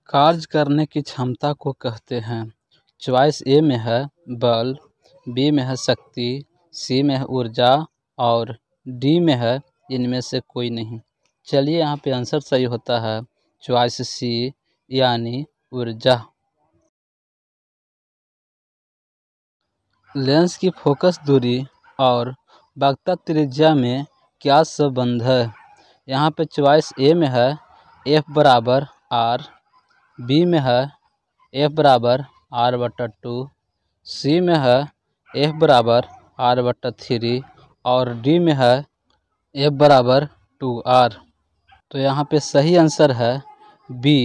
कार्य करने की क्षमता को कहते हैं। चॉइस ए में है बल, बी में है शक्ति, सी में है ऊर्जा और डी में है इनमें से कोई नहीं। चलिए यहाँ पे आंसर सही होता है चॉइस सी यानी ऊर्जा। लेंस की फोकस दूरी और वक्रता त्रिज्या में क्या संबंध है? यहाँ पे चॉइस ए में है F बराबर R, बी में है F बराबर R/2, सी में है F बराबर R/3 और डी में है F बराबर 2R। तो यहाँ पे सही आंसर है बी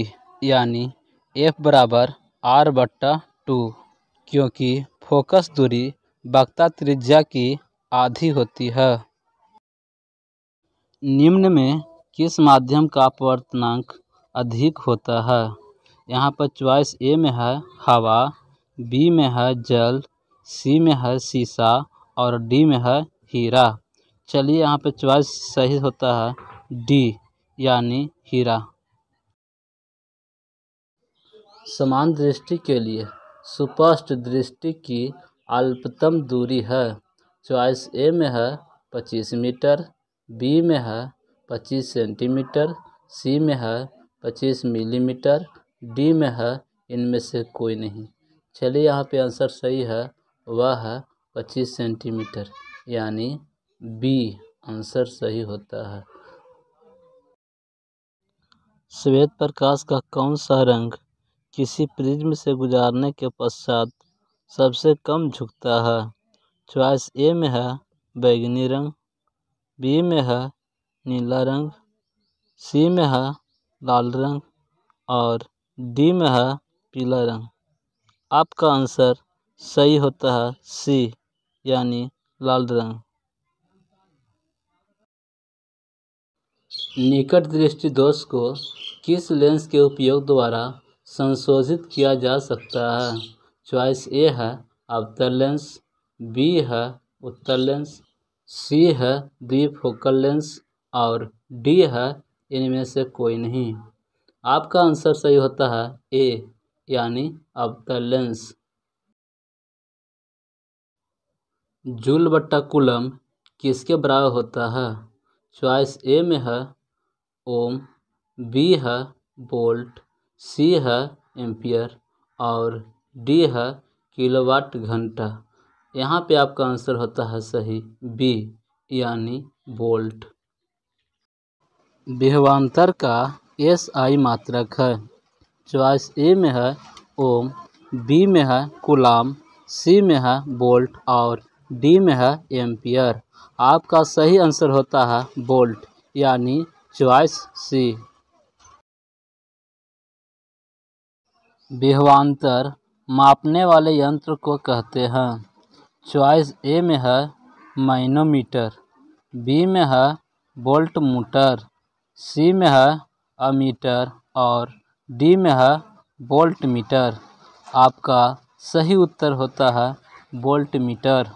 यानी F बराबर R/2, क्योंकि फोकस दूरी वक्रता त्रिज्या की आधी होती है। निम्न में किस माध्यम का अपवर्तनांक अधिक होता है? यहाँ पर चॉइस ए में है हवा, बी में है जल, सी में है शीशा और डी में है हीरा। चलिए यहाँ पे चॉइस सही होता है डी यानी हीरा। समान दृष्टि के लिए सुस्पष्ट दृष्टि की अल्पतम दूरी है। चॉइस ए में है 25 मीटर, बी में है 25 सेंटीमीटर, सी में है 25 मिलीमीटर, डी में है इनमें से कोई नहीं। चलिए यहाँ पे आंसर सही है, वह है 25 सेंटीमीटर यानी बी आंसर सही होता है। श्वेत प्रकाश का कौन सा रंग किसी प्रिज्म से गुजरने के पश्चात सबसे कम झुकता है? चॉइस ए में है बैंगनी रंग, बी में है नीला रंग, सी में है लाल रंग और डी में है पीला रंग। आपका आंसर सही होता है सी यानी लाल रंग। निकट दृष्टि दोष को किस लेंस के उपयोग द्वारा संशोधित किया जा सकता है? चॉइस ए है अवतल लेंस, बी है उत्तल लेंस, सी है द्विफोकल लेंस और डी है इनमें से कोई नहीं। आपका आंसर सही होता है ए यानी अवतल लेंस। जूल बट्टा कूलम किसके बराबर होता है? चॉइस ए में है ओम, बी है वोल्ट, सी है एम्पियर और डी है किलोवाट घंटा। यहाँ पे आपका आंसर होता है सही बी यानी वोल्ट। विभवांतर का SI मात्रक है। चॉइस ए में है ओम, बी में है कूलाम, सी में है वोल्ट और डी में है एम्पियर। आपका सही आंसर होता है वोल्ट यानी चॉइस सी। विभवांतर मापने वाले यंत्र को कहते हैं। चॉइस ए में है मैनोमीटर, बी में है वोल्टमीटर, सी में है अमीटर और डी में है वोल्टमीटर। आपका सही उत्तर होता है वोल्टमीटर।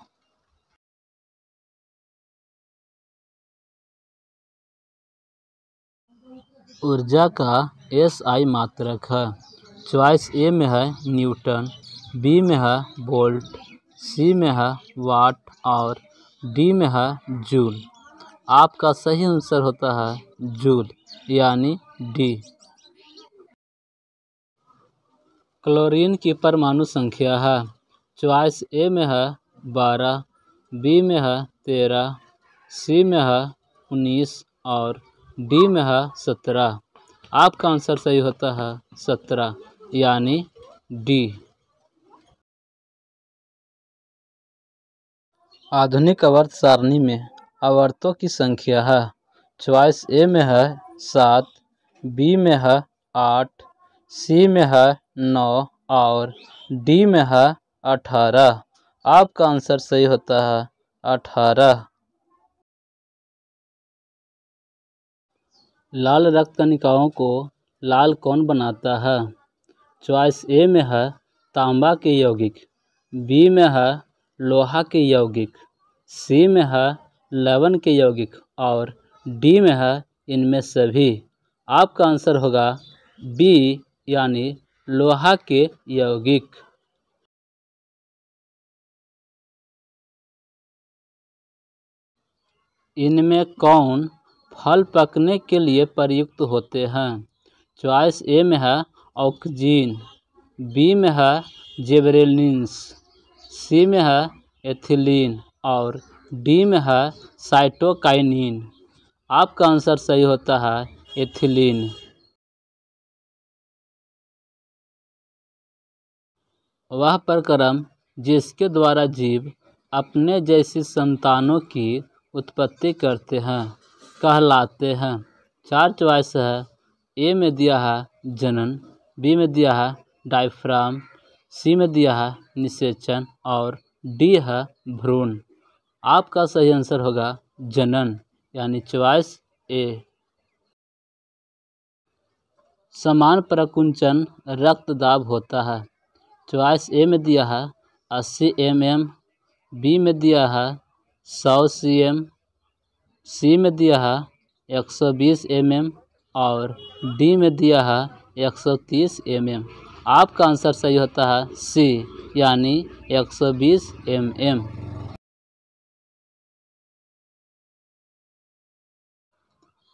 ऊर्जा का SI मात्रक है। चॉइस ए में है न्यूटन, बी में है वोल्ट, सी में है वाट और डी में है जूल। आपका सही आंसर होता है जूल यानी डी। क्लोरीन की परमाणु संख्या है। चॉइस ए में है 12, बी में है 13, सी में है 19 और डी में है 17। आपका आंसर सही होता है 17 यानी डी। आधुनिक आवर्त सारणी में आवर्तों की संख्या है। चॉइस ए में है 7, बी में है 8, सी में है 9 और डी में है 18। आपका आंसर सही होता है 18। लाल रक्त कणिकाओं को लाल कौन बनाता है? चॉइस ए में है तांबा के यौगिक, बी में है लोहा के यौगिक, सी में है लवण के यौगिक और डी में है इनमें सभी। आपका आंसर होगा बी यानी लोहा के यौगिक। इनमें कौन फल पकने के लिए प्रयुक्त होते हैं? चॉइस ए में है ऑक्सीजन, बी में है जिबरेलिन्स, सी में है एथिलीन और डी में है साइटोकाइनिन। आपका आंसर सही होता है एथिलीन। वह प्रक्रम जिसके द्वारा जीव अपने जैसी संतानों की उत्पत्ति करते हैं कहलाते हैं। 4 चॉइस है। ए में दिया है जनन, बी में दिया है डायफ्राम, सी में दिया है निषेचन और डी है भ्रूण। आपका सही आंसर होगा जनन, यानी चॉइस ए। समान प्रकुंचन रक्तदाब होता है। चॉइस ए में दिया है 80 mm, बी में दिया है 100 cm, सी में दिया है 120 mm और डी में दिया है 130 mm। आपका आंसर सही होता है सी, यानी 120 mm।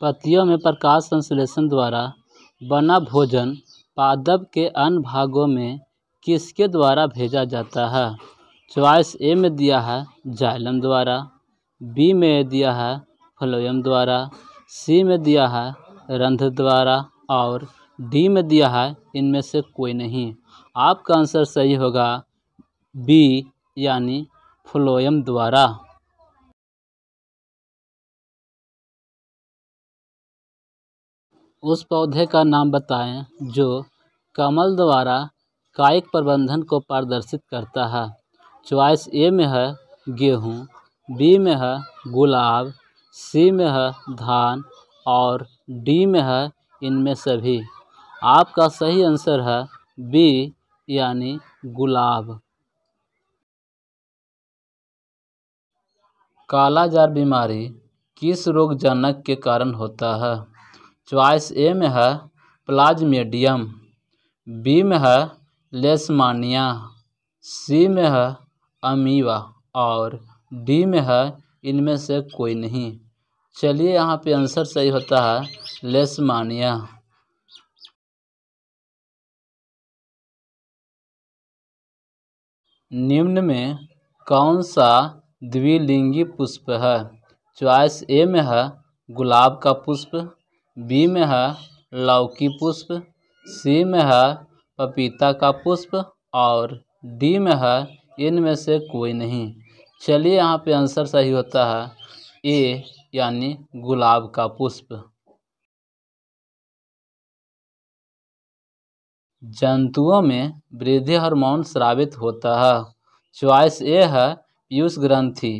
पत्तियों में प्रकाश संश्लेषण द्वारा बना भोजन पादप के अन्य भागों में किसके द्वारा भेजा जाता है? चॉइस ए में दिया है जाइलम द्वारा, बी में दिया है फ्लोएम द्वारा, सी में दिया है रंध्र द्वारा और डी में दिया है इनमें से कोई नहीं। आपका आंसर सही होगा बी, यानी फ्लोएम द्वारा। उस पौधे का नाम बताएं जो कमल द्वारा कायिक प्रबंधन को प्रदर्शित करता है। चॉइस ए में है गेहूँ, बी में है गुलाब, सी में है धान और डी में है इनमें सभी। आपका सही आंसर है बी, यानी गुलाब। कालाजार बीमारी किस रोगजनक के कारण होता है? चॉइस ए में है प्लाज्मेडियम, बी में है लेशमानिया, सी में है अमीबा और डी में है इनमें से कोई नहीं। चलिए यहाँ पे आंसर सही होता है लेशमानिया। निम्न में कौन सा द्विलिंगी पुष्प है? चॉइस ए में है गुलाब का पुष्प, बी में है लौकी पुष्प, सी में है पपीता का पुष्प और डी में है इनमें से कोई नहीं। चलिए यहाँ पे आंसर सही होता है ए, यानी गुलाब का पुष्प। जंतुओं में वृद्धि हार्मोन स्रावित होता है। चॉइस ए है पीयूष ग्रंथि,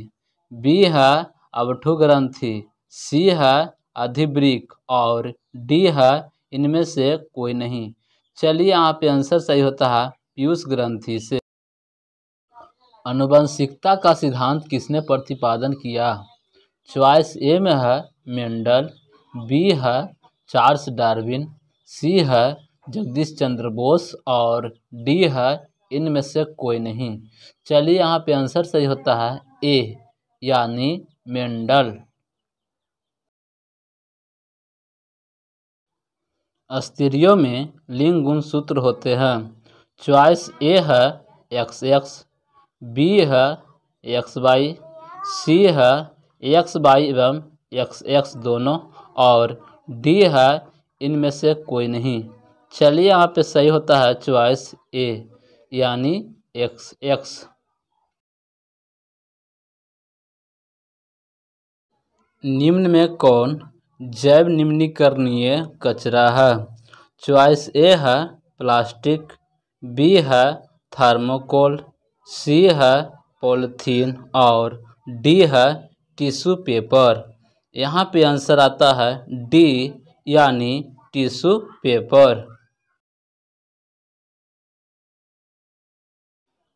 बी है अवठु ग्रंथि, सी है अधिवृक्क और डी है इनमें से कोई नहीं। चलिए यहाँ पे आंसर सही होता है पीयूष ग्रंथि से। आनुवंशिकता का सिद्धांत किसने प्रतिपादन किया? चॉइस ए में है मेंडल, बी है चार्ल्स डार्विन, सी है जगदीश चंद्र बोस और डी है इनमें से कोई नहीं। चलिए यहाँ पे आंसर सही होता है ए, यानी मेंडल। स्त्रियों में लिंग गुणसूत्र होते हैं। चॉइस ए है XX, बी है XY, सी है XY एवं XX दोनों और डी है इनमें से कोई नहीं। चलिए यहाँ पे सही होता है चॉइस ए, यानी XX। निम्न में कौन जैव निम्नीकरणीय कचरा है? चॉइस ए है प्लास्टिक, बी है थर्मोकोल, सी है पॉलीथीन और डी है टिश्यू पेपर। यहाँ पे आंसर आता है डी, यानी टिश्यू पेपर।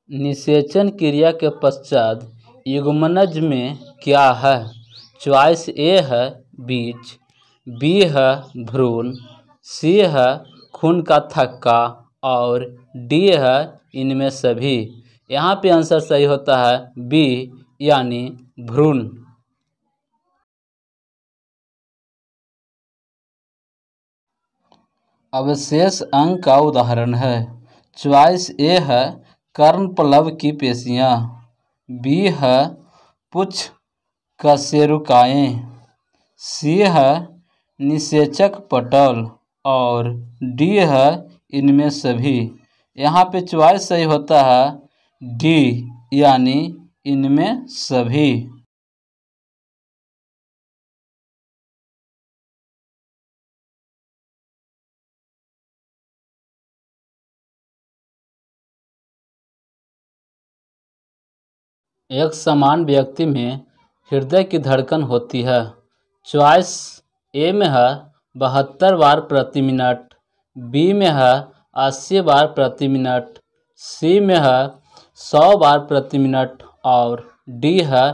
निषेचन क्रिया के पश्चात युग्मनज में क्या है? चॉइस ए है बीज, बी है भ्रूण, सी है खून का थक्का और डी है इनमें सभी। यहाँ पे आंसर सही होता है बी यानी भ्रूण। अवशेष अंग का उदाहरण है। चॉइस ए है कर्णप्लव की पेशियाँ, बी है पुच्छ कशेरुकाएँ, सी है निषेचक पटल और डी है इनमें सभी। यहाँ पे चॉइस सही होता है डी यानी इनमें सभी। एक समान व्यक्ति में हृदय की धड़कन होती है। चॉइस ए में है 72 बार प्रति मिनट, बी में है 80 बार प्रति मिनट, सी में है 100 बार प्रति मिनट और डी है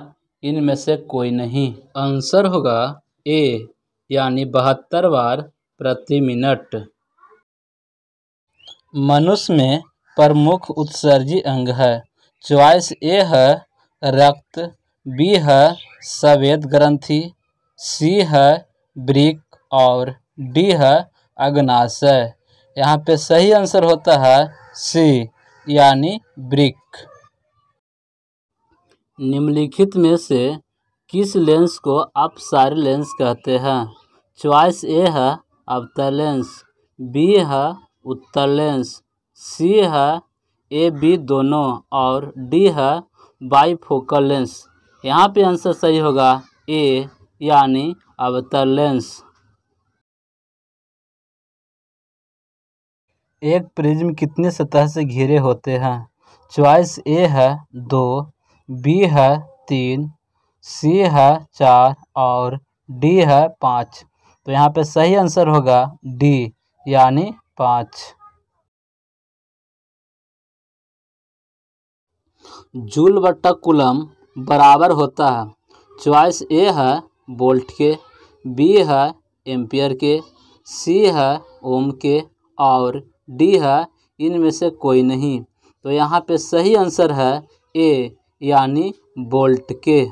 इनमें से कोई नहीं। आंसर होगा ए यानी 72 बार प्रति मिनट। मनुष्य में प्रमुख उत्सर्जी अंग है। चॉइस ए है रक्त, बी है स्वेद ग्रंथि, सी है वृक्क और डी है अग्नाशय। यहाँ पे सही आंसर होता है सी यानी वृक्क। निम्नलिखित में से किस लेंस को अपसारी लेंस कहते हैं? चॉइस ए है अवतल लेंस, बी है उत्तल लेंस, सी है ए बी दोनों और डी है बाइफोकल लेंस। यहाँ पे आंसर सही होगा ए यानी अवतल लेंस। एक प्रिज्म कितने सतह से घिरे होते हैं? चॉइस ए है 2, बी है 3, सी है 4 और डी है 5। तो यहाँ पे सही आंसर होगा डी यानी 5। जूल बट्टा कूलम बराबर होता है। चॉइस ए है वोल्ट के, बी है एम्पियर के, सी है ओम के और डी है इनमें से कोई नहीं। तो यहाँ पे सही आंसर है ए यानी वोल्ट के।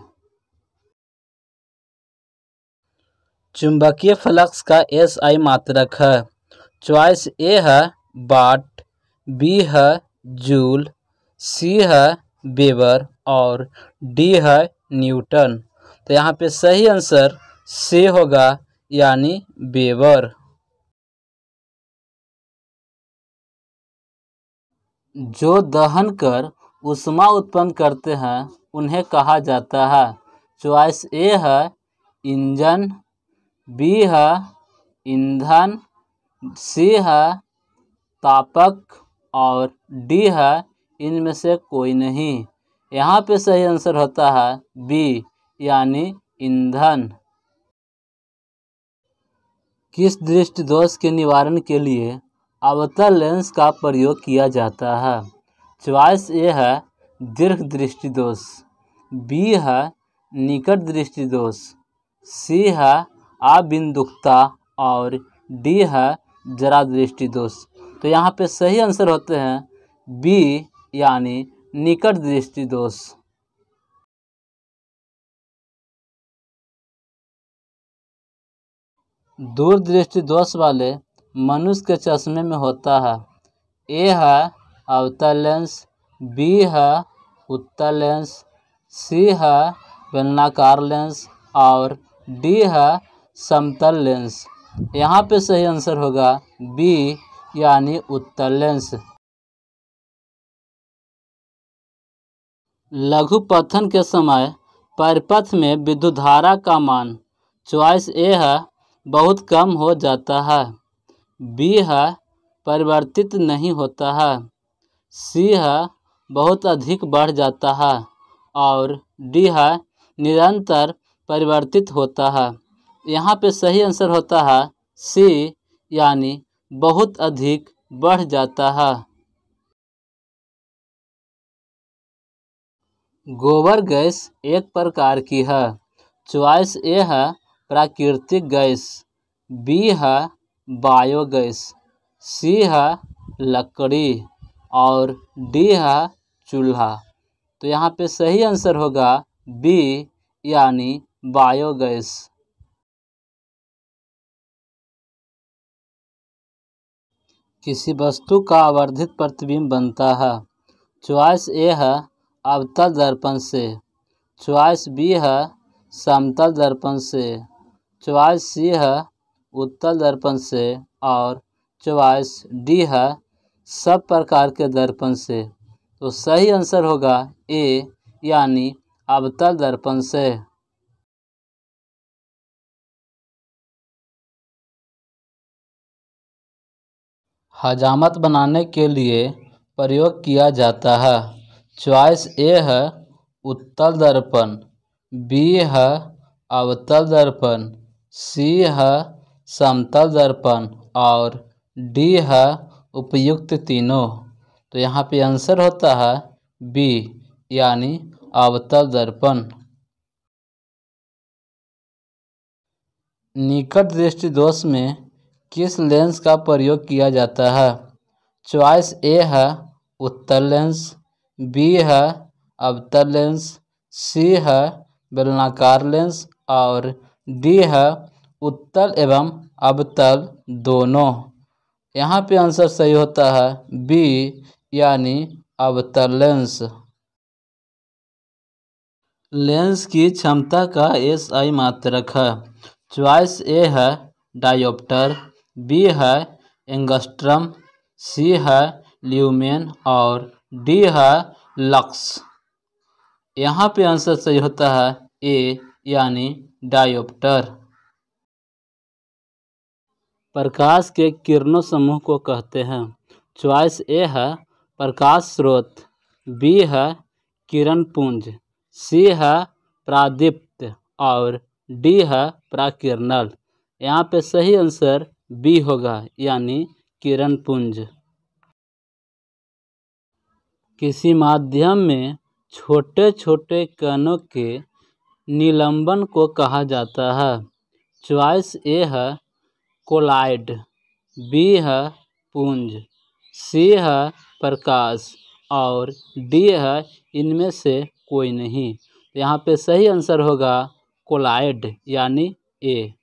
चुंबकीय फ्लक्स का एसआई मात्रक है। चॉइस ए है वाट, बी है जूल, सी है वेबर और डी है न्यूटन। तो यहाँ पे सही आंसर सी होगा यानी वेबर। जो दहन कर ऊष्मा उत्पन्न करते हैं उन्हें कहा जाता है। चॉइस ए है इंजन, बी है ईंधन, सी है तापक और डी है इनमें से कोई नहीं। यहाँ पे सही आंसर होता है बी यानी ईंधन। किस दृष्टि दोष के निवारण के लिए अवतल लेंस का प्रयोग किया जाता है? चॉइस ए है दीर्घ दृष्टि दोष, बी है निकट दृष्टि दोष, सी है अबिंदुकता और डी है जरा दृष्टि दोष। तो यहाँ पे सही आंसर होते हैं बी यानी निकट दृष्टि दोष। दूर दृष्टि दोष वाले मनुष्य के चश्मे में होता है। ए है अवतल लेंस, बी है उत्तल लेंस, सी है बेलनाकार लेंस और डी है समतल लेंस। यहाँ पे सही आंसर होगा बी यानी उत्तल लेंस। लघु पतन के समय परिपथ में विद्युत धारा का मान। चॉइस ए है बहुत कम हो जाता है, बी है परिवर्तित नहीं होता है, सी है बहुत अधिक बढ़ जाता है और डी है निरंतर परिवर्तित होता है। यहाँ पे सही आंसर होता है सी यानी बहुत अधिक बढ़ जाता है। गोबर गैस एक प्रकार की है। चॉइस ए है प्राकृतिक गैस, बी है बायोगैस, सी है लकड़ी और डी है चूल्हा। तो यहाँ पे सही आंसर होगा बी यानी बायोगैस। किसी वस्तु का आवर्धित प्रतिबिंब बनता है। चॉइस ए है अवतल दर्पण से, चॉइस बी है समतल दर्पण से, चॉइस सी है उत्तल दर्पण से और चॉइस डी है सब प्रकार के दर्पण से। तो सही आंसर होगा ए यानी अवतल दर्पण से। हजामत बनाने के लिए प्रयोग किया जाता है। चॉइस ए है उत्तल दर्पण, बी है अवतल दर्पण, सी है समतल दर्पण और डी है उपयुक्त तीनों। तो यहाँ पे आंसर होता है बी यानी अवतल दर्पण। निकट दृष्टि दोष में किस लेंस का प्रयोग किया जाता है। चॉइस ए है उत्तल लेंस, बी है अवतल लेंस, सी है बेलनाकार लेंस और डी है उत्तल एवं अवतल दोनों। यहाँ पे आंसर सही होता है बी यानी अवतल लेंस। लेंस की क्षमता का एसआई मात्रक है। चॉइस ए है डायोप्टर, बी है एंगस्ट्रम, सी है ल्यूमेन और डी है लक्स। यहाँ पे आंसर सही होता है ए यानी डायोप्टर। प्रकाश के किरणों समूह को कहते हैं। चॉइस ए है प्रकाश स्रोत, बी है किरण पुंज, सी है प्रादीप्त और डी है प्राकिरणल। यहाँ पे सही आंसर बी होगा यानी किरण पुंज। किसी माध्यम में छोटे छोटे कणों के निलंबन को कहा जाता है। चॉइस ए है कोलाइड, बी है पुंज, सी है प्रकाश और डी है इनमें से कोई नहीं। यहाँ पे सही आंसर होगा कोलाइड यानी ए।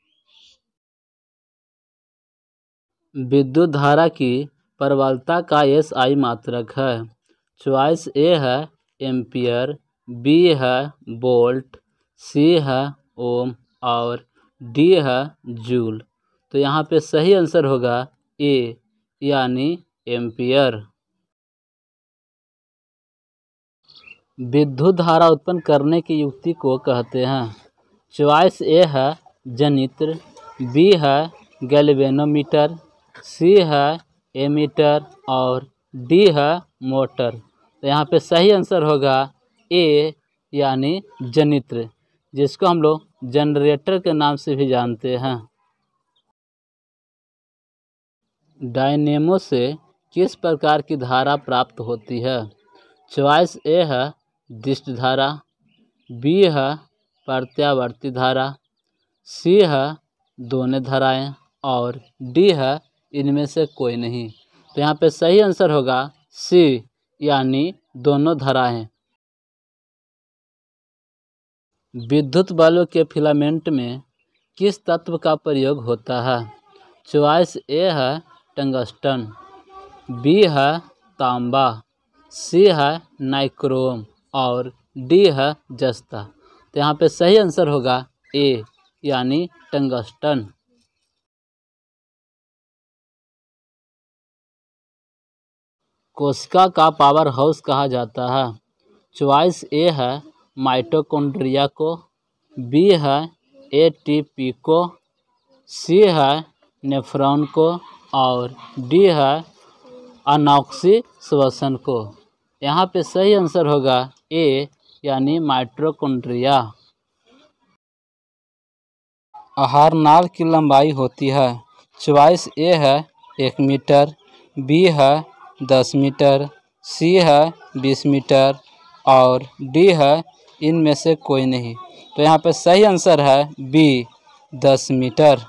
विद्युत धारा की प्रबलता का एसआई मात्रक है। चॉइस ए है एम्पियर, बी है वोल्ट, सी है ओम और डी है जूल। तो यहाँ पे सही आंसर होगा ए यानी एम्पियर। विद्युत धारा उत्पन्न करने की युक्ति को कहते हैं। चॉइस ए है जनित्र, बी है गैल्वेनोमीटर, सी है एमीटर और डी है मोटर। तो यहाँ पे सही आंसर होगा ए यानी जनित्र, जिसको हम लोग जनरेटर के नाम से भी जानते हैं। डायनेमो से किस प्रकार की धारा प्राप्त होती है। चॉइस ए है दिष्ट धारा, बी है प्रत्यावर्ती धारा, सी है दोनों धाराएं और डी है इनमें से कोई नहीं। तो यहाँ पे सही आंसर होगा सी यानी दोनों धाराएं। विद्युत बल्ब के फिलामेंट में किस तत्व का प्रयोग होता है। चॉइस ए है टंगस्टन, बी है तांबा, सी है नाइक्रोम और डी है जस्ता। तो यहाँ पे सही आंसर होगा ए यानी टंगस्टन। कोशिका का पावर हाउस कहा जाता है। चॉइस ए है माइटोकॉन्ड्रिया को, बी है एटीपी को, सी है नेफ्रॉन को और डी है अनॉक्सी श्वसन को। यहाँ पे सही आंसर होगा ए यानी माइटोकॉन्ड्रिया। आहार नाल की लंबाई होती है। चॉइस ए है 1 मीटर, बी है 10 मीटर, सी है 20 मीटर और डी है इनमें से कोई नहीं। तो यहाँ पे सही आंसर है बी 10 मीटर।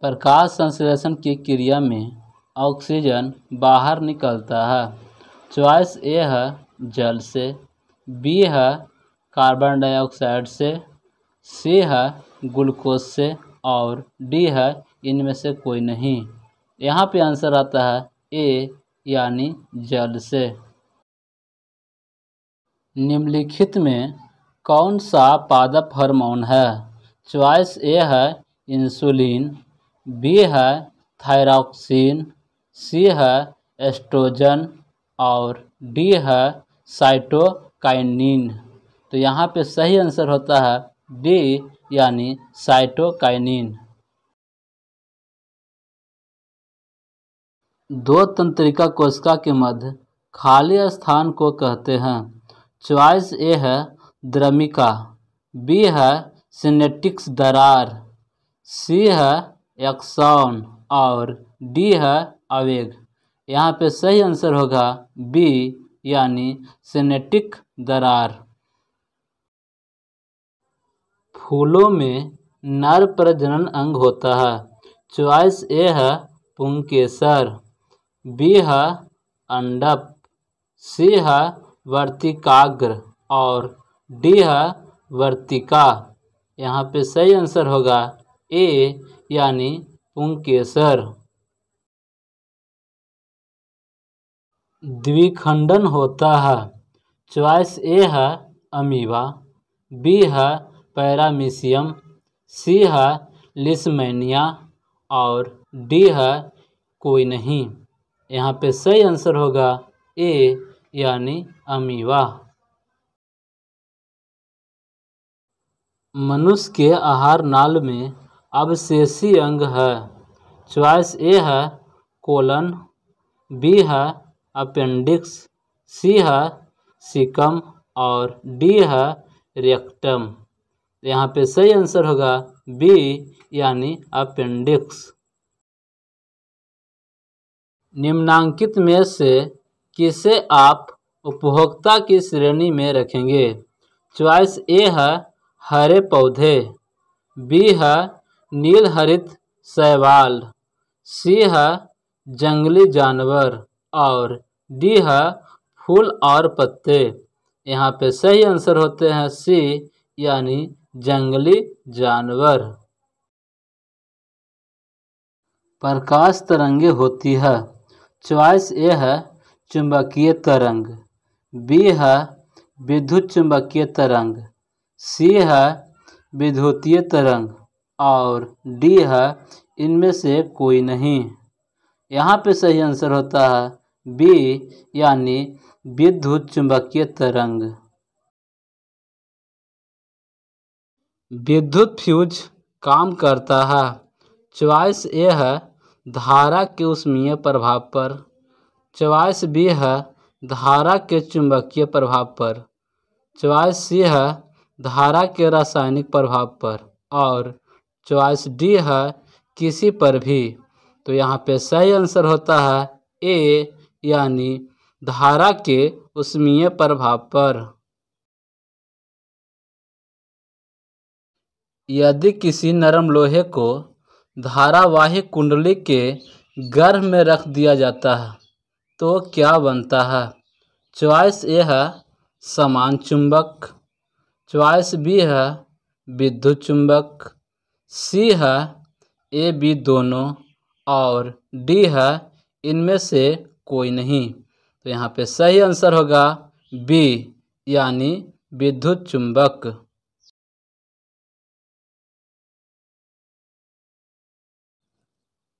प्रकाश संश्लेषण की क्रिया में ऑक्सीजन बाहर निकलता है। चॉइस ए है जल से, बी है कार्बन डाइऑक्साइड से, सी है ग्लूकोज से और डी है इनमें से कोई नहीं। यहाँ पे आंसर आता है ए यानी जल से। निम्नलिखित में कौन सा पादप हार्मोन है? चॉइस ए है इंसुलिन, बी है थायरॉक्सिन, सी है एस्ट्रोजन और डी है साइटोकाइनिन। तो यहाँ पे सही आंसर होता है डी यानी साइटोकाइनिन। दो तंत्रिका कोशिका के मध्य खाली स्थान को कहते हैं। चॉइस ए है द्रमिका, बी है सिनेप्टिक दरार, सी है एक्सॉन और डी है आवेग। यहाँ पे सही आंसर होगा बी यानी सिनेप्टिक दरार। फूलों में नर प्रजनन अंग होता है। चॉइस ए है पुंकेसर, बी है अंडप, सी है वर्तिकाग्र और डी है वर्तिका। यहाँ पे सही आंसर होगा ए यानी पुंकेसर। द्विखंडन होता है। चॉइस ए है अमीबा, बी है पैरामीशियम, सी है लिस्मेनिया और डी है कोई नहीं। यहाँ पे सही आंसर होगा ए यानी अमीबा। मनुष्य के आहार नाल में अवशेषी अंग है। चॉइस ए है कोलन, बी है अपेंडिक्स, सी है सीकम और डी है रेक्टम। यहाँ पे सही आंसर होगा बी यानी अपेंडिक्स। निम्नांकित में से किसे आप उपभोक्ता की श्रेणी में रखेंगे? चॉइस ए है हरे पौधे, बी है नील हरित शैवाल, सी है जंगली जानवर और डी है फूल और पत्ते। यहाँ पे सही आंसर होते हैं सी यानी जंगली जानवर। प्रकाश तरंगे होती है। चॉइस ए है चुंबकीय तरंग, बी है विद्युत चुंबकीय तरंग, सी है विद्युतीय तरंग और डी है इनमें से कोई नहीं। यहाँ पे सही आंसर होता है बी यानी विद्युत चुंबकीय तरंग। विद्युत फ्यूज काम करता है। चॉइस ए है धारा के ऊष्मीय प्रभाव पर, चॉइस बी है धारा के चुंबकीय प्रभाव पर, चॉइस सी है धारा के रासायनिक प्रभाव पर और चॉइस डी है किसी पर भी। तो यहाँ पे सही आंसर होता है ए यानी धारा के ऊष्मीय प्रभाव पर। यदि किसी नरम लोहे को धारावाही कुंडली के गर्भ में रख दिया जाता है तो क्या बनता है? चॉइस ए है समान चुंबक, चॉइस बी है विद्युत चुंबक, सी है ए बी दोनों और डी है इनमें से कोई नहीं। तो यहाँ पे सही आंसर होगा बी यानी विद्युत चुंबक।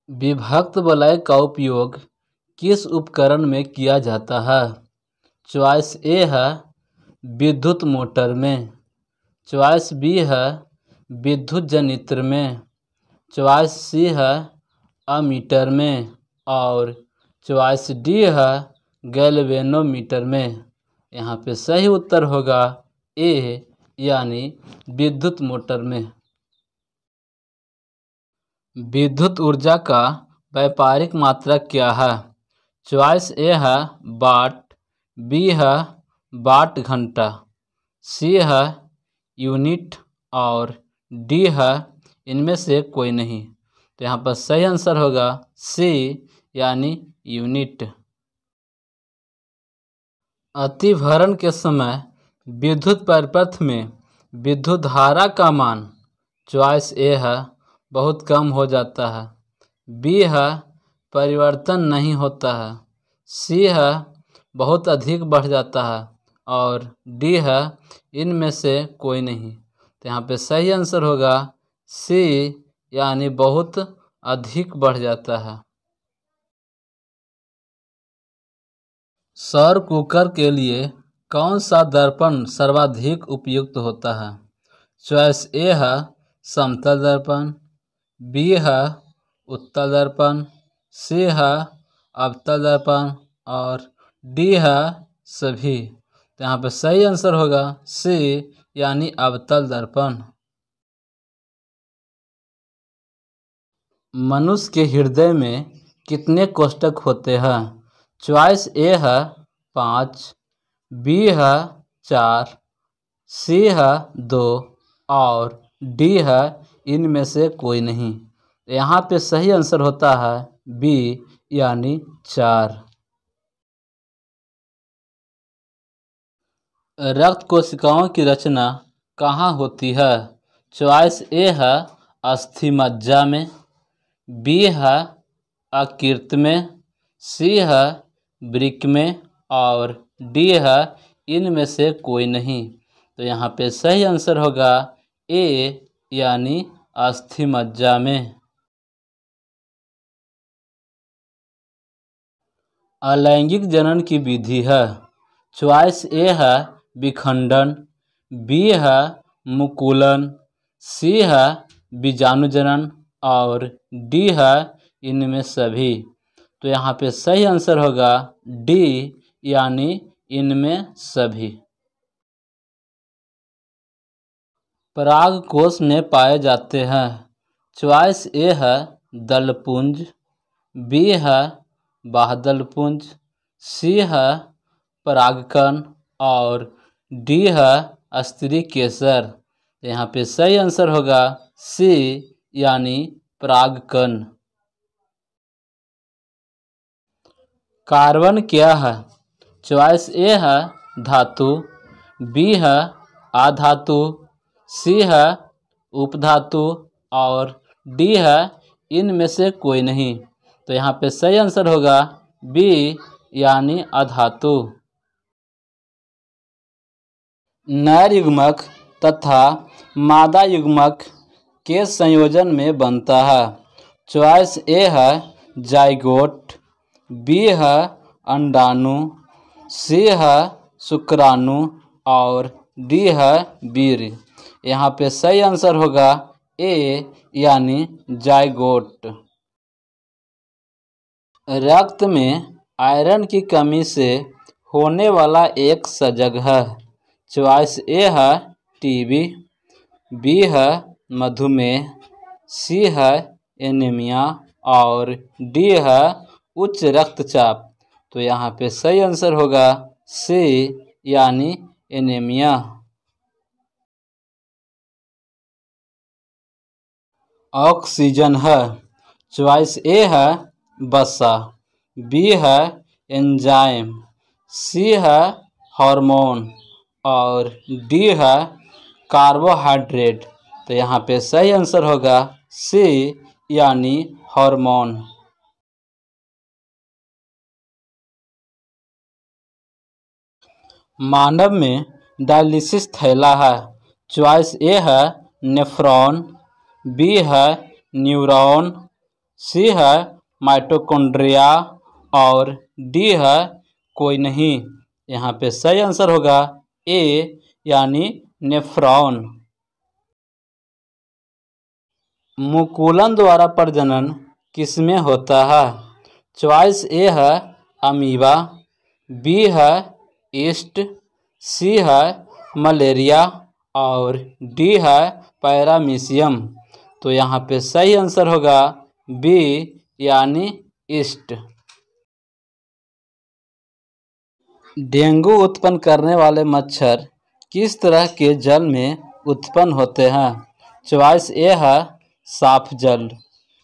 विभक्त वलय का उपयोग किस उपकरण में किया जाता है? चॉइस ए है विद्युत मोटर में, चॉइस बी है विद्युत जनित्र में, चॉइस सी है अमीटर में और चॉइस डी है गैल्वेनोमीटर में। यहाँ पे सही उत्तर होगा ए यानी विद्युत मोटर में। विद्युत ऊर्जा का व्यापारिक मात्रक क्या है? चॉइस ए है वाट, बी है वाट घंटा, सी है यूनिट और डी है इनमें से कोई नहीं। तो यहाँ पर सही आंसर होगा सी यानी यूनिट। अतिभरण के समय विद्युत परिपथ में विद्युत धारा का मान चॉइस ए है बहुत कम हो जाता है, बी है परिवर्तन नहीं होता है, सी है बहुत अधिक बढ़ जाता है और डी है इनमें से कोई नहीं। तो यहाँ पे सही आंसर होगा सी यानी बहुत अधिक बढ़ जाता है। सौर कुकर के लिए कौन सा दर्पण सर्वाधिक उपयुक्त होता है? चॉइस ए है समतल दर्पण, बी है उत्तल दर्पण, सी है अवतल दर्पण और डी है सभी। तो यहाँ पे सही आंसर होगा सी यानी अवतल दर्पण। मनुष्य के हृदय में कितने कोष्ठक होते हैं? चॉइस ए है 5, बी है 4, सी है 2 और डी है इनमें से कोई नहीं। यहाँ पे सही आंसर होता है बी यानी 4। रक्त कोशिकाओं की रचना कहाँ होती है? चॉइस ए है अस्थि मज्जा में, बी है यकृत में, सी है वृक्क में और डी है इनमें से कोई नहीं। तो यहाँ पे सही आंसर होगा ए यानी अस्थि मज्जा में। अलैंगिक जनन की विधि है। चॉइस ए है विखंडन, बी है मुकुलन, सी है बीजाणुजनन और डी है इनमें सभी। तो यहाँ पे सही आंसर होगा डी यानी इनमें सभी। पराग कोश में पाए जाते हैं। चॉइस ए है दलपुंज, बी है बाह्यदलपुंज, सी है परागकण और डी है स्त्री केसर। यहाँ पे सही आंसर होगा सी यानी परागकण। कार्बन क्या है? चॉइस ए है धातु, बी है अधातु, सी है उपधातु और डी है इनमें से कोई नहीं। तो यहाँ पे सही आंसर होगा बी यानी अधातु। नर युग्मक तथा मादा युग्मक के संयोजन में बनता है। चॉइस ए है जाइगोट, बी है अंडाणु, सी है शुक्राणु और डी है वीर्य। यहाँ पे सही आंसर होगा ए यानी जाइगोट। रक्त में आयरन की कमी से होने वाला एक सजग है। चॉइस ए है टीबी, बी है मधुमेह, सी है एनीमिया और डी है उच्च रक्तचाप। तो यहाँ पे सही आंसर होगा सी यानी एनीमिया। ऑक्सीजन है। चॉइस ए है वसा, बी है एंजाइम, सी है हार्मोन और डी है कार्बोहाइड्रेट। तो यहाँ पे सही आंसर होगा सी यानी हार्मोन। मानव में डायलिसिस थैला है। चॉइस ए है नेफ्रॉन, बी है न्यूरॉन, सी है माइटोकॉन्ड्रिया और डी है कोई नहीं। यहाँ पे सही आंसर होगा ए यानी नेफ्रॉन। मुकुलन द्वारा प्रजनन किसमें होता है? चॉइस ए है अमीबा, बी है ईस्ट, सी है मलेरिया और डी है पैरामीशियम। तो यहाँ पे सही आंसर होगा बी यानी ईस्ट। डेंगू उत्पन्न करने वाले मच्छर किस तरह के जल में उत्पन्न होते हैं? चॉइस ए है साफ जल,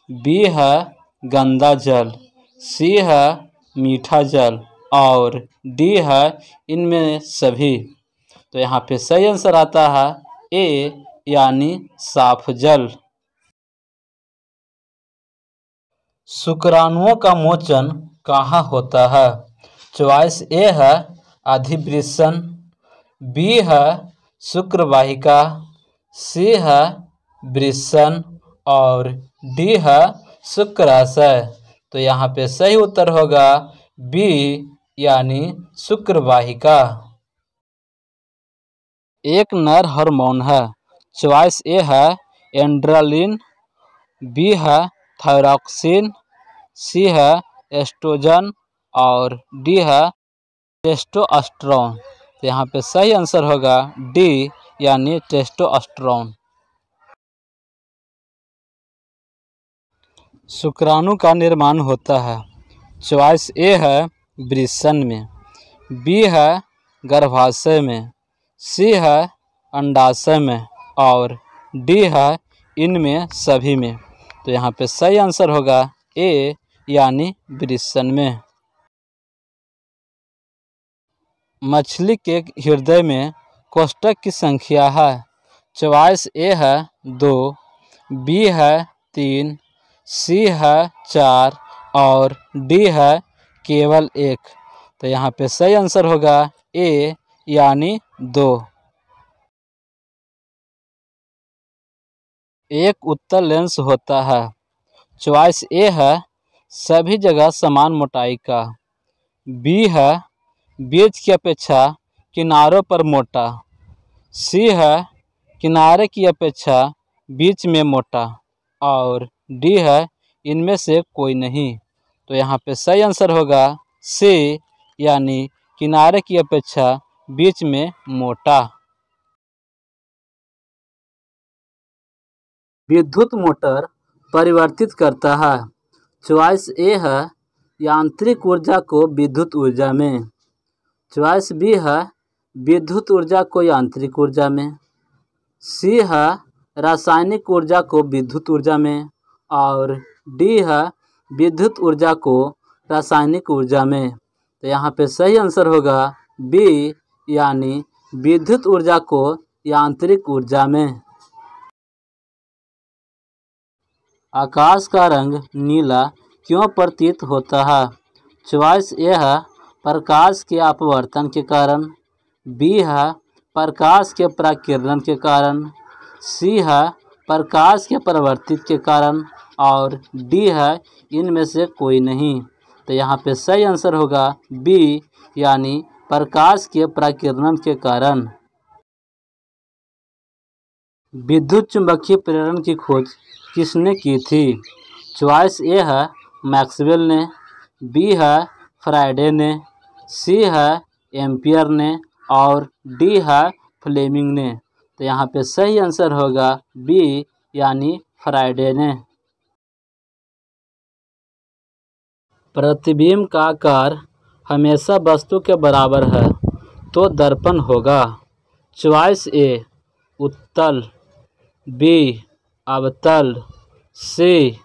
बी है गंदा जल, सी है मीठा जल और डी है इनमें सभी। तो यहाँ पे सही आंसर आता है ए यानी साफ जल। शुक्राणुओं का मोचन कहाँ होता है? चॉइस ए है अधिवृषण, बी है शुक्रवाहिका, सी है वृषण और डी है शुक्राशय। तो यहाँ पे सही उत्तर होगा बी यानी शुक्रवाहिका। एक नर हार्मोन है। चॉइस ए है एंड्रेलिन, बी है थायरॉक्सिन, सी है एस्ट्रोजन और डी है टेस्टोस्टेरोन। तो यहाँ पे सही आंसर होगा डी यानी टेस्टोस्टेरोन। शुक्राणु का निर्माण होता है। चॉइस ए है वृषण में, बी है गर्भाशय में, सी है अंडाशय में और डी है इनमें सभी में। तो यहाँ पे सही आंसर होगा ए यानी वृषण में। मछली के हृदय में कोष्ठक की संख्या है। चॉइस ए है 2, बी है 3, सी है 4 और डी है केवल 1। तो यहाँ पे सही आंसर होगा ए यानी 2। एक उत्तल लेंस होता है। चॉइस ए है सभी जगह समान मोटाई का, बी है बीच की अपेक्षा किनारों पर मोटा, सी है किनारे की अपेक्षा बीच में मोटा और डी है इनमें से कोई नहीं। तो यहाँ पे सही आंसर होगा सी यानी किनारे की अपेक्षा बीच में मोटा। विद्युत मोटर परिवर्तित करता है। चॉइस ए है यांत्रिक ऊर्जा को विद्युत ऊर्जा में, चॉइस बी है विद्युत ऊर्जा को यांत्रिक ऊर्जा में, सी है रासायनिक ऊर्जा को विद्युत ऊर्जा में और डी है विद्युत ऊर्जा को रासायनिक ऊर्जा में। तो यहाँ पे सही आंसर होगा बी यानी विद्युत ऊर्जा को यांत्रिक ऊर्जा में। आकाश का रंग नीला क्यों प्रतीत होता है? चॉइस ए है प्रकाश के अपवर्तन के कारण, बी है प्रकाश के प्रकीर्णन के कारण, सी है प्रकाश के परावर्तित के कारण और डी है इनमें से कोई नहीं। तो यहाँ पे सही आंसर होगा बी यानी प्रकाश के प्रकीर्णन के कारण। विद्युत चुंबकीय प्रेरण की खोज किसने की थी? चॉइस ए है मैक्सवेल ने, बी है फैराडे ने, सी है एम्पियर ने और डी है फ्लेमिंग ने। तो यहाँ पे सही आंसर होगा बी यानी फैराडे ने। प्रतिबिंब का आकार हमेशा वस्तु के बराबर है तो दर्पण होगा। चॉइस ए उत्तल, बी अवतल, सी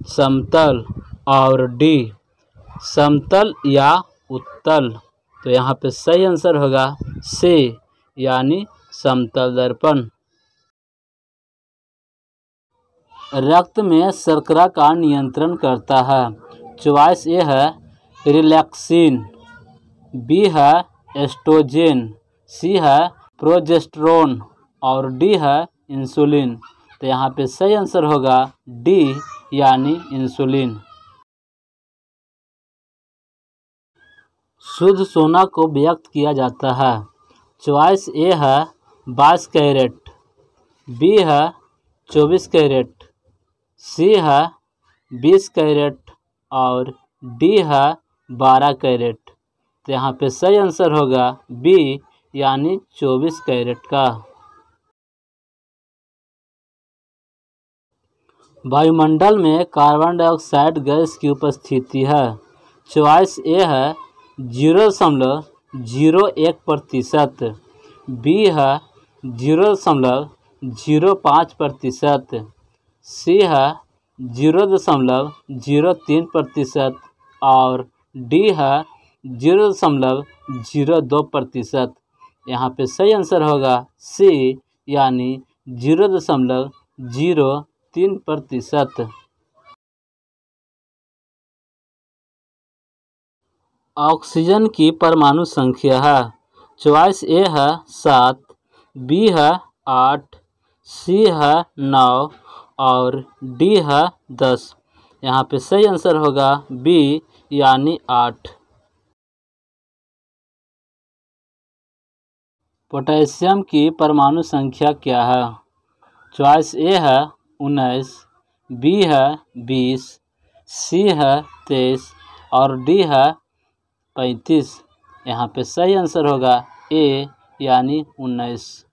समतल और डी समतल या उत्तल। तो यहाँ पे सही आंसर होगा सी यानी समतल दर्पण। रक्त में शर्करा का नियंत्रण करता है। चॉइस ए है रिलैक्सिन, बी है एस्ट्रोजेन, सी है प्रोजेस्टेरोन और डी है इंसुलिन। तो यहाँ पे सही आंसर होगा डी यानी इंसुलिन। शुद्ध सोना को व्यक्त किया जाता है। चॉइस ए है 22 कैरेट, बी है 24 कैरेट, सी है 20 कैरेट और डी है 12 कैरेट। तो यहाँ पे सही आंसर होगा बी यानी 24 कैरेट का। वायुमंडल में कार्बन डाइऑक्साइड गैस की उपस्थिति है। चॉइस ए है 0.01%, बी है 0.05%, सी है 0.03% और डी है 0.02%। यहाँ पे सही आंसर होगा सी यानी 0.03%। ऑक्सीजन की परमाणु संख्या है। चॉइस ए है 7, बी है 8, सी है 9 और डी है 10। यहाँ पे सही आंसर होगा बी यानी 8। पोटेशियम की परमाणु संख्या क्या है? चॉइस ए है 19, बी है 20, सी है 23 और डी है 35। यहाँ पे सही आंसर होगा ए यानी 19।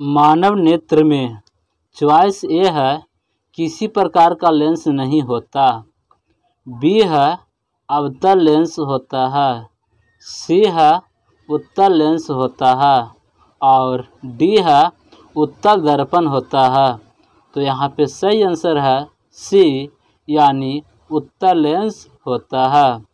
मानव नेत्र में चॉइस ए है किसी प्रकार का लेंस नहीं होता, बी है अवतल लेंस होता है, सी है उत्तल लेंस होता है और डी है उत्तल दर्पण होता है। तो यहाँ पे सही आंसर है सी यानी उत्तल लेंस होता है।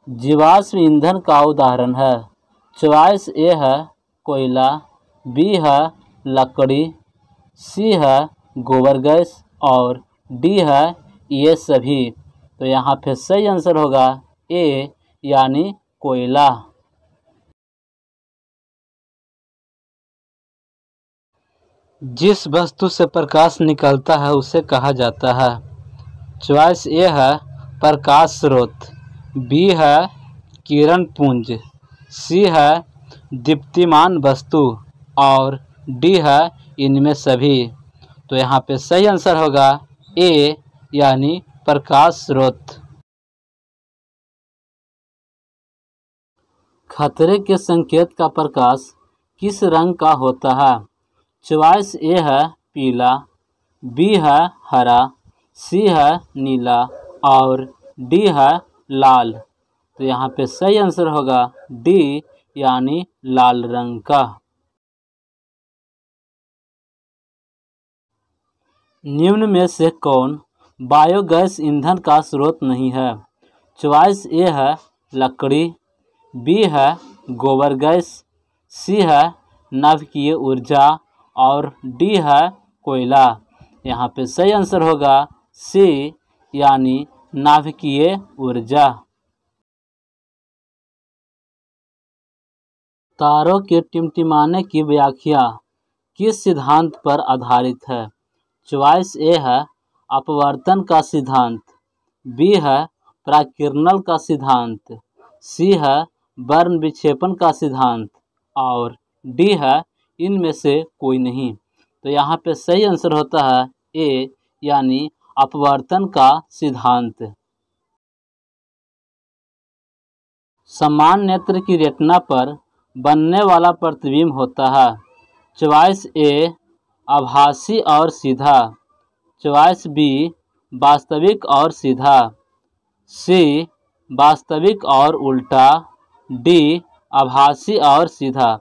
जीवाश्म ईंधन का उदाहरण है। चॉइस ए है कोयला, बी है लकड़ी, सी है गोबर गैस और डी है ये सभी। तो यहाँ पे सही आंसर होगा ए यानी कोयला। जिस वस्तु से प्रकाश निकलता है उसे कहा जाता है। चॉइस ए है प्रकाश स्रोत, बी है किरण पुंज, सी है दीप्तिमान वस्तु और डी है इनमें सभी। तो यहाँ पे सही आंसर होगा ए यानी प्रकाश स्रोत। खतरे के संकेत का प्रकाश किस रंग का होता है? चॉइस ए है पीला, बी है हरा, सी है नीला और डी है लाल। तो यहाँ पे सही आंसर होगा डी यानी लाल रंग का। निम्न में से कौन बायोगैस ईंधन का स्रोत नहीं है? चॉइस ए है लकड़ी, बी है गोबर गैस, सी है नाभिकीय ऊर्जा और डी है कोयला। यहाँ पे सही आंसर होगा सी यानी नाभिकीय ऊर्जा। तारों के टिमटिमाने की व्याख्या किस सिद्धांत पर आधारित है? चॉइस ए है अपवर्तन का सिद्धांत, बी है प्राकिरणन का सिद्धांत, सी है बर्न विक्षेपण का सिद्धांत और डी है इनमें से कोई नहीं। तो यहाँ पे सही आंसर होता है ए यानी अपवर्तन का सिद्धांत। समान नेत्र की रेटिना पर बनने वाला प्रतिबिंब होता है। चॉइस ए आभासी और सीधा, चॉइस बी वास्तविक और सीधा, सी वास्तविक और उल्टा, डी आभासी और सीधा।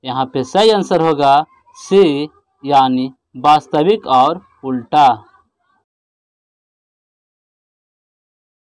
यहाँ पे सही आंसर होगा सी यानी वास्तविक और उल्टा।